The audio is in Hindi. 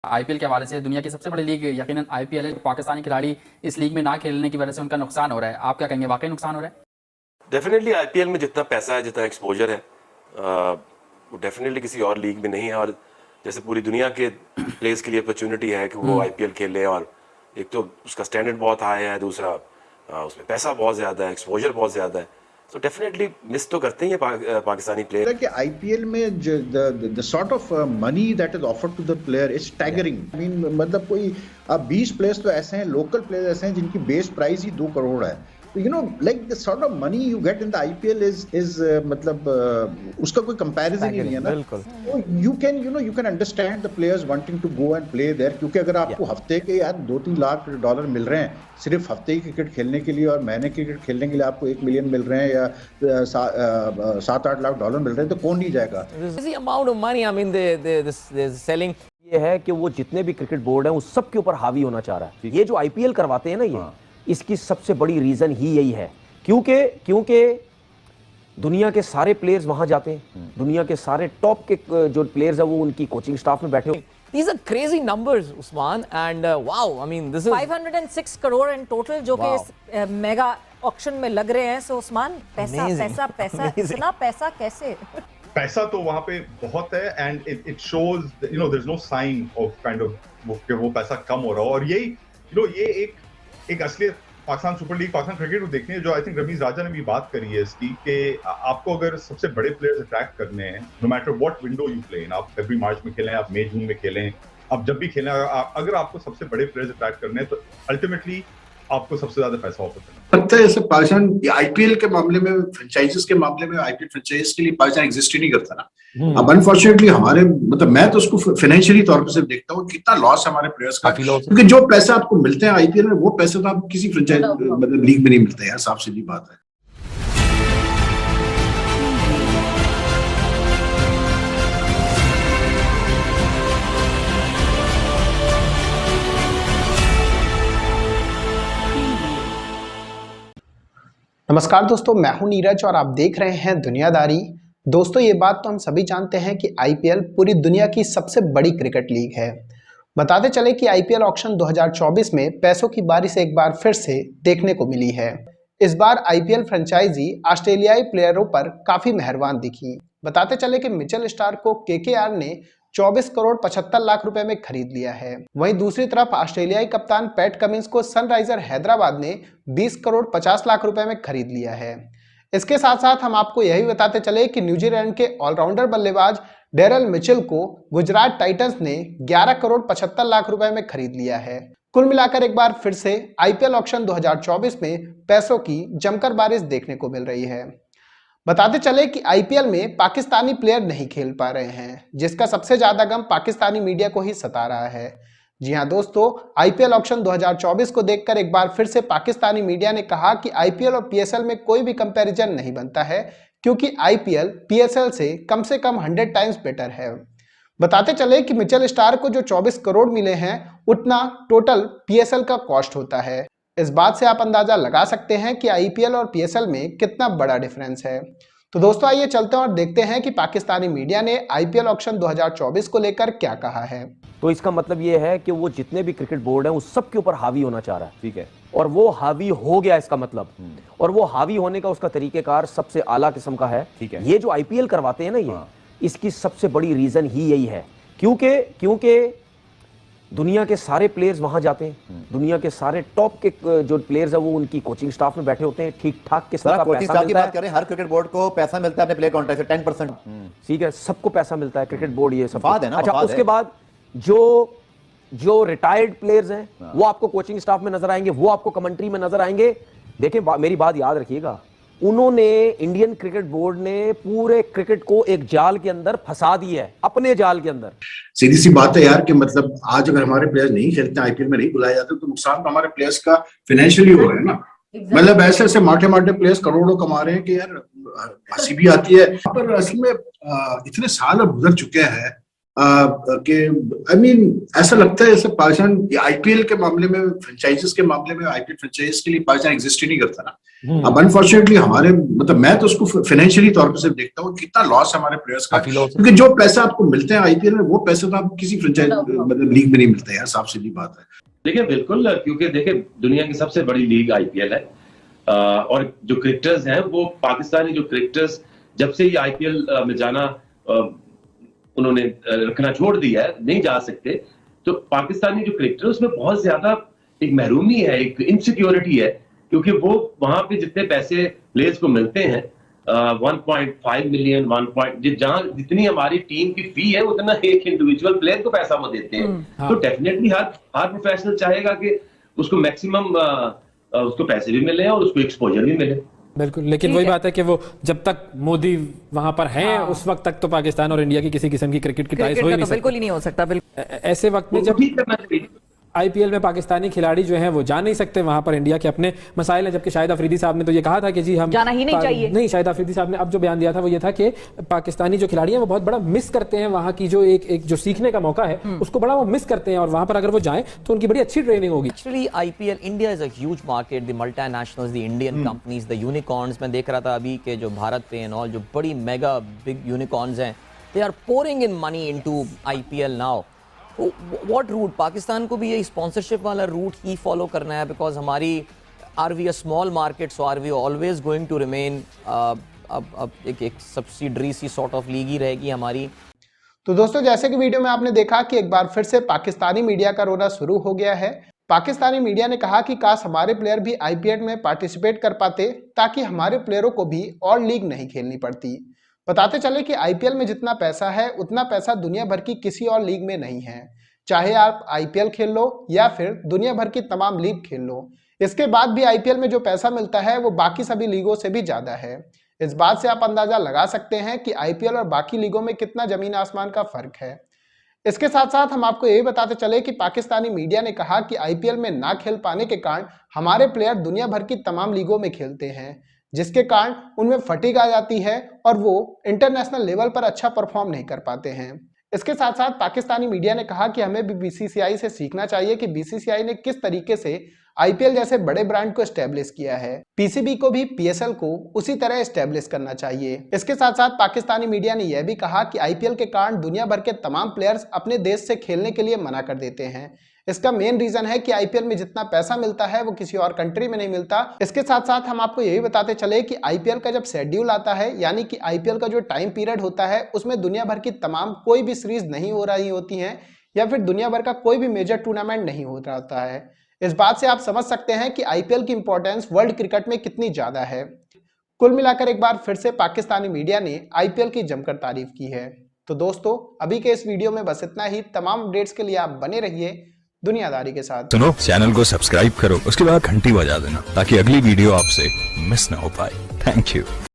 आईपीएल के हवाले से दुनिया की सबसे बड़ी लीग यकीनन आईपीएल है। पाकिस्तानी खिलाड़ी इस लीग में ना खेलने की वजह से उनका नुकसान हो रहा है। आप क्या कहेंगे, वाकई नुकसान हो रहा है? डेफिनेटली आईपीएल में जितना पैसा है, जितना एक्सपोजर है, वो डेफिनेटली किसी और लीग में नहीं है। और जैसे पूरी दुनिया के प्लेयर्स के लिए अपॉर्चुनिटी है कि वो आईपीएल खेले, और एक तो उसका स्टैंडर्ड बहुत हाई है, दूसरा उसमें पैसा बहुत ज़्यादा है, एक्सपोजर बहुत ज़्यादा है। तो डेफिनेटली मिस तो करते ही हैं पाकिस्तानी प्लेयर। कि आईपीएल में the sort of money that is offered to the player is staggering. I mean मतलब कोई 20 प्लेयर्स तो ऐसे हैं, लोकल प्लेयर्स ऐसे हैं जिनकी बेस प्राइस ही 2 करोड़ है। तो you know like the sort of money you get in the IPL is मतलब उसका कोई कंपैरिजन ही नहीं है ना। तो you can understand the players wanting to go and play there, क्योंकि अगर आपको हफ्ते के यार 2-3 लाख डॉलर मिल रहे हैं सिर्फ हफ्ते की क्रिकेट खेलने के लिए, और महीने की क्रिकेट खेलने के लिए आपको 1 मिलियन मिल रहे हैं या 7-8 लाख डॉलर मिल रहे हैं, तो कौन नहीं जाएगा? Amount of money, I mean they selling. ये है कि वो जितने भी क्रिकेट बोर्ड हैं उस सब के ऊपर हावी होना चाह रहा है। ये जो आईपीएल करवाते हैं ना, ये इसकी सबसे बड़ी रीजन ही यही है, क्योंकि दुनिया के सारे प्लेयर्स वहां जाते हैं। दुनिया के सारे टॉप के जो प्लेयर्स हैं वो उनकी कोचिंग स्टाफ में बैठे हो। These are crazy numbers, Usman, and wow, I mean this is 506 crore in total जो कि इस मेगा ऑक्शन में लग रहे हैं। सो उस्मान, पैसा पैसा पैसा, इतना पैसा कैसे? पैसा तो वहां पे बहुत है, and it shows there is no sign of kind of वो पैसा कम हो रहा हो। और यही ये एक असली Pakistan super league, Pakistan cricket को देखने, जो आई थिंक रमीज राजा ने भी बात करी है इसकी, कि आपको अगर सबसे बड़े प्लेयर्स अट्रैक्ट करने हैं, no matter what window you play in, आप फरवरी मार्च में खेलें, आप मई जून में खेलें, आप जब भी खेलें, अगर आपको सबसे बड़े प्लेयर्स अट्रैक्ट करने हैं तो अल्टीमेटली आपको सबसे ज्यादा पैसा ऑफर करना लगता है। जैसे पाकिस्तान आईपीएल के मामले में, फ्रेंचाइजीज के मामले में, आईपीएल फ्रेंचाइज के लिए पाकिस्तान एग्जिस्ट ही नहीं करता ना। अब अनफॉर्चुनेटली हमारे मतलब मैं तो उसको फाइनेंशियली तौर पर सिर्फ देखता हूँ कितना लॉस है हमारे प्लेयर्स का, क्योंकि जो पैसा आपको मिलते हैं आईपीएल में वो पैसे तो आपको किसी फ्रेंचाइज मतलब लीग में नहीं मिलते यार, साफ सीधी बात है। नमस्कार दोस्तों, मैं हूं नीरज और आप देख रहे हैं दुनियादारी। दोस्तों, ये बात तो हम सभी जानते हैं कि आईपीएल पूरी दुनिया की सबसे बड़ी क्रिकेट लीग है। बताते चले कि आईपीएल ऑक्शन 2024 में पैसों की बारिश एक बार फिर से देखने को मिली है। इस बार आईपीएल फ्रेंचाइजी ऑस्ट्रेलियाई प्लेयरों पर काफी मेहरबान दिखी। बताते चले कि मिचेल स्टार्क को केकेआर ने 24 करोड़ 75 लाख रुपए में खरीद लिया है। वहीं दूसरी तरफ ऑस्ट्रेलियाई कप्तान पैट कमिंस को सनराइजर हैदराबाद ने 20 करोड़ 50 लाख रुपए में खरीद लिया है। इसके साथ साथ हम आपको यही बताते चले कि न्यूजीलैंड के ऑलराउंडर बल्लेबाज डेरल मिचेल को गुजरात टाइटंस ने 11 करोड़ 75 लाख रुपए में खरीद लिया है। कुल मिलाकर एक बार फिर से आईपीएल ऑक्शन 2024 में पैसों की जमकर बारिश देखने को मिल रही है। बताते चले कि आईपीएल में पाकिस्तानी प्लेयर नहीं खेल पा रहे हैं, जिसका सबसे ज्यादा गम पाकिस्तानी मीडिया को ही सता रहा है। जी हां दोस्तों, आईपीएल ऑक्शन 2024 को देखकर एक बार फिर से पाकिस्तानी मीडिया ने कहा कि आईपीएल और पीएसएल में कोई भी कंपैरिजन नहीं बनता है, क्योंकि आईपीएल पीएसएल से कम 100 टाइम्स बेटर है। बताते चले कि मिचेल स्टार्क को जो 24 करोड़ मिले हैं उतना टोटल पीएसएल का कॉस्ट होता है। इस बात से आप अंदाजा लगा सकते हैं कि आईपीएल और पीएसएल में कितना बड़ा डिफरेंस है। तो दोस्तों, आइए चलते हैं और देखते हैं कि पाकिस्तानी मीडिया ने आईपीएल ऑक्शन 2024 को लेकर क्या कहा है। तो इसका मतलब ये है कि वो जितने भी क्रिकेट बोर्ड हैं उस सब के ऊपर हावी होना चाह रहा है। ठीक है, और वो हावी हो गया इसका मतलब, और वो हावी होने का उसका तरीकेकार सबसे आला किस्म का है। ठीक है, ये जो आईपीएल करवाते हैं ना, ये इसकी सबसे बड़ी रीजन ही यही है, क्योंकि दुनिया के सारे प्लेयर्स वहां जाते हैं। दुनिया के सारे टॉप के जो प्लेयर्स हैं वो उनकी कोचिंग स्टाफ में बैठे होते हैं। ठीक ठाक किस्म का पैसा मिलता है। बात करें, हर क्रिकेट बोर्ड को पैसा मिलता है अपने प्लेयर कॉन्ट्रैक्ट से 10%। ठीक है, सबको पैसा मिलता है, क्रिकेट बोर्ड ये सब है ना। अच्छा, उसके बाद जो रिटायर्ड प्लेयर्स हैं वो आपको कोचिंग स्टाफ में नजर आएंगे, वो आपको कमेंट्री में नजर आएंगे। देखिए, मेरी बात याद रखिएगा, उन्होंने इंडियन क्रिकेट बोर्ड ने पूरे क्रिकेट को एक जाल के अंदर फंसा दिया है, अपने जाल के अंदर। सीधी सी बात है यार कि मतलब आज अगर हमारे प्लेयर्स नहीं खेलते, आईपीएल में नहीं बुलाए जाते, तो नुकसान तो हमारे प्लेयर्स का फाइनेंशियली हो रहा है ना। मतलब ऐसे ऐसे माटे प्लेयर्स करोड़ों कमा रहे हैं कि यार हंसी भी आती है। पर असल में इतने साल अब गुजर चुके हैं कि आई मीन ऐसा लगता है जैसे पाकिस्तान आईपीएल के मामले में, फ्रेंचाइजेस के मामले में, आईपीएल फ्रेंचाइज के लिए पाकिस्तान एग्जिस्ट ही नहीं करता ना। अब अनफॉर्चुनेटली हमारे मतलब मैं तो उसको फाइनेंशियली तौर पर सिर्फ देखता हूँ कितना लॉस है हमारे प्लेयर्स का, क्योंकि जो पैसा आपको मिलते हैं आईपीएल में वो पैसे तो आप किसी फ्रेंचाइज मतलब लीग में नहीं मिलते यार, साफ सीधी बात है। देखिए बिल्कुल, क्योंकि देखिए दुनिया की सबसे बड़ी लीग आईपीएल है और जो क्रिकेटर्स हैं वो पाकिस्तानी जो क्रिकेटर्स जब से ये आईपीएल में जाना उन्होंने रखना छोड़ दिया है, नहीं जा सकते, तो पाकिस्तानी जो क्रिकेटर उसमें बहुत ज्यादा एक महरूमी है, एक इनसिक्योरिटी है, क्योंकि वो वहां पे जितने पैसे प्लेयर्स को मिलते हैं 1.5 मिलियन 1. जहां जितनी हमारी टीम की फी है उतना एक इंडिविजुअल प्लेयर को पैसा वो देते हैं। तो डेफिनेटली हर प्रोफेशनल चाहेगा कि उसको मैक्सिमम उसको पैसे भी मिले और उसको एक्सपोजर भी मिले। बिल्कुल, लेकिन वही बात है कि वो जब तक मोदी वहां पर हैं उस वक्त तक तो पाकिस्तान और इंडिया की किसी किस्म की क्रिकेट की टाइज हो ही नहीं सकती। बिल्कुल ही नहीं हो सकता। ऐसे वक्त में जब आईपीएल में पाकिस्तानी खिलाड़ी जो हैं वो जा नहीं सकते वहां पर, इंडिया के अपने मसाइल हैं, जबकि शाहिद अफरीदी साहब ने तो ये कहा था कि जी हम जाना ही नहीं चाहिए। नहीं, शाहिद अफरीदी साहब ने अब जो बयान दिया था वो ये था कि पाकिस्तानी जो खिलाड़ी हैं वो बहुत बड़ा मिस करते हैं वहां की जो एक जो सीखने का मौका है उसको बड़ा वो मिस करते हैं, और वहां पर अगर वो जाएं तो उनकी बड़ी अच्छी ट्रेनिंग होगी। Actually IPL India is a huge market, the multinationals, the Indian companies, the unicorns. मैं देख रहा था अभी के जो भारत पे एंड ऑल जो बड़ी मेगा बिग यूनिकॉर्न्स हैं, they are pouring in money into IPL now. What route, Pakistan को भी ये स्पॉन्सरशिप वाला रूट ही फॉलो करना है, बिकॉज हमारी are we a small market, so are we always going to remain अब एक सब्सिडरी सी सॉर्ट ऑफ लीग ही रहेगी हमारी। तो दोस्तों जैसे कि वीडियो में आपने देखा कि एक बार फिर से पाकिस्तानी मीडिया का रोना शुरू हो गया है। पाकिस्तानी मीडिया ने कहा कि काश हमारे प्लेयर भी आईपीएल में पार्टिसिपेट कर पाते ताकि हमारे प्लेयरों को भी और लीग नहीं खेलनी पड़ती। बताते चले कि आईपीएल में जितना पैसा है उतना पैसा दुनिया भर की किसी और लीग में नहीं है। चाहे आप आईपीएल खेल लो या फिर दुनिया भर की तमाम लीग खेल लो, इसके बाद भी आईपीएल में जो पैसा मिलता है वो बाकी सभी लीगों से भी ज्यादा है। इस बात से आप अंदाजा लगा सकते हैं कि आईपीएल और बाकी लीगों में कितना जमीन आसमान का फर्क है। इसके साथ साथ हम आपको ये बताते चले कि पाकिस्तानी मीडिया ने कहा कि आईपीएल में ना खेल पाने के कारण हमारे प्लेयर दुनिया भर की तमाम लीगों में खेलते हैं, जिसके कारण उनमें फटीग आ जाती है और वो इंटरनेशनल लेवल पर अच्छा परफॉर्म नहीं कर पाते हैं। इसके साथ साथ पाकिस्तानी मीडिया ने कहा कि हमें भी बीसीसीआई से सीखना चाहिए कि बीसीसीआई ने किस तरीके से आईपीएल जैसे बड़े ब्रांड को एस्टेब्लिश किया है, पीसीबी को भी पीएसएल को उसी तरह एस्टेब्लिश करना चाहिए। इसके साथ साथ पाकिस्तानी मीडिया ने यह भी कहा कि आईपीएल के कारण दुनिया भर के तमाम प्लेयर्स अपने देश से खेलने के लिए मना कर देते हैं। इसका मेन रीजन है कि आईपीएल में जितना पैसा मिलता है वो किसी और कंट्री में नहीं मिलता। इसके साथ साथ हम आपको यही बताते चले कि आईपीएल का जब शेड्यूल आता है, यानी कि आईपीएल का जो टाइम पीरियड होता है, उसमें दुनिया भर की तमाम कोई भी सीरीज नहीं हो रही होती हैं या फिर दुनिया भर का कोई भी मेजर टूर्नामेंट नहीं हो रहा होता है। इस बात से आप समझ सकते हैं कि आईपीएल की इंपॉर्टेंस वर्ल्ड क्रिकेट में कितनी ज्यादा है। कुल मिलाकर एक बार फिर से पाकिस्तानी मीडिया ने आईपीएल की जमकर तारीफ की है। तो दोस्तों अभी के इस वीडियो में बस इतना ही। तमाम अपडेट्स के लिए आप बने रहिए दुनियादारी के साथ। सुनो, चैनल को सब्सक्राइब करो, उसके बाद घंटी बजा देना ताकि अगली वीडियो आपसे मिस ना हो पाए। Thank you.